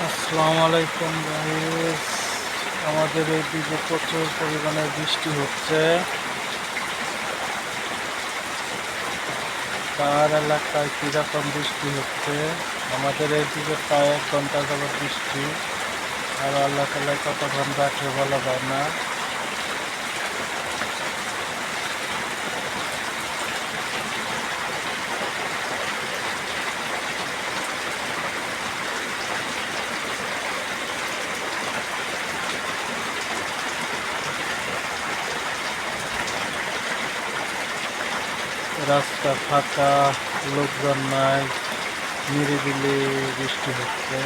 আসসালামু আলাইকুম গাইস, আমাদের এইদিকে প্রচুর পরিমাণে বৃষ্টি হচ্ছে। তার এলাকায় কিরকম বৃষ্টি হচ্ছে? আমাদের এইদিকে প্রায় 1 ঘন্টা যাবত বৃষ্টি, আর আল্লাহ তাআলা কতক্ষণ রাখে বলা যায় না। রাস্তা ফাঁকা, লোকজন নাই, নিরিবিলি বৃষ্টি হচ্ছে।